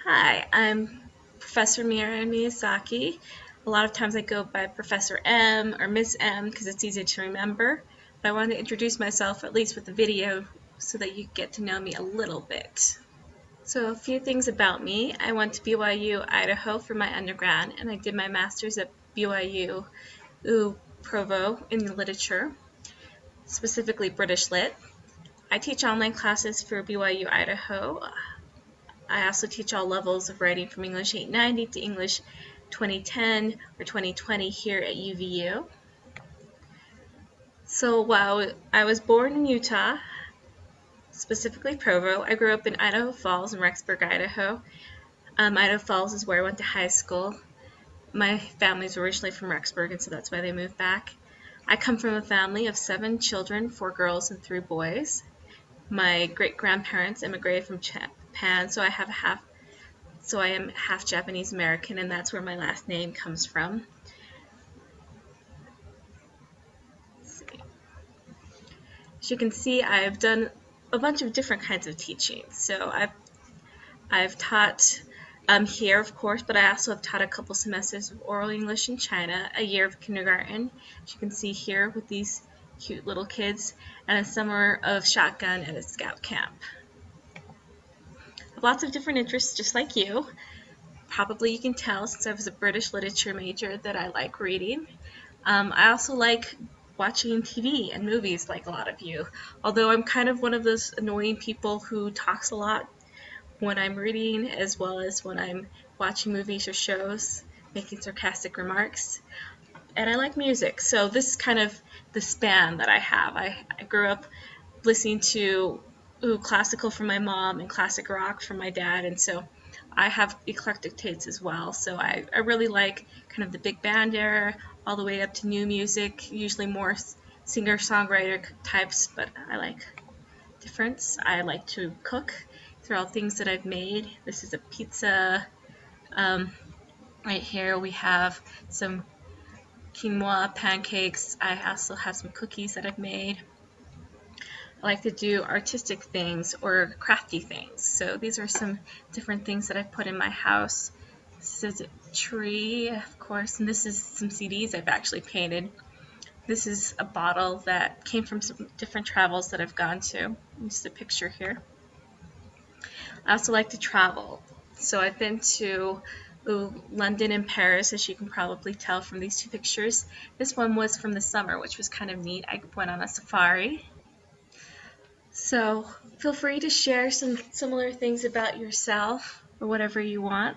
Hi, I'm Professor Mira Miyazaki. A lot of times I go by Professor M or Miss M because it's easy to remember, but I wanted to introduce myself at least with the video so that you get to know me a little bit. So a few things about me. I went to BYU, Idaho for my undergrad, and I did my master's at BYU Provo in literature, specifically British Lit. I teach online classes for BYU Idaho. I also teach all levels of writing from English 890 to English 2010 or 2020 here at UVU. So while I was born in Utah, specifically Provo, I grew up in Idaho Falls and Rexburg, Idaho. Idaho Falls is where I went to high school. My family's originally from Rexburg, and so that's why they moved back. I come from a family of 7 children, 4 girls and 3 boys. My great-grandparents immigrated from Japan, so I am half Japanese American, and that's where my last name comes from. As you can see, I've done a bunch of different kinds of teaching. So I've taught here, of course, but I also have taught a couple semesters of oral English in China, a year of kindergarten, as you can see here with these cute little kids, and a summer of shotgun at a scout camp. I have lots of different interests, just like you. Probably you can tell since I was a British literature major that I like reading. I also like watching TV and movies like a lot of you, although I'm kind of one of those annoying people who talks a lot when I'm reading as well as when I'm watching movies or shows, making sarcastic remarks. And I like music, so this is kind of the span that I have. I grew up listening to classical from my mom and classic rock from my dad, and so I have eclectic tastes as well. So I really like kind of the big band era all the way up to new music, usually more singer-songwriter types, but I like difference. I like to cook. These are all things that I've made. This is a pizza. Right here we have some quinoa pancakes. I also have some cookies that I've made. I like to do artistic things or crafty things. So these are some different things that I've put in my house. This is a tree, of course, and this is some CDs I've actually painted. This is a bottle that came from some different travels that I've gone to. Just a picture here. I also like to travel. So I've been to London and Paris, as you can probably tell from these 2 pictures. This one was from the summer, which was kind of neat. I went on a safari. So feel free to share some similar things about yourself or whatever you want.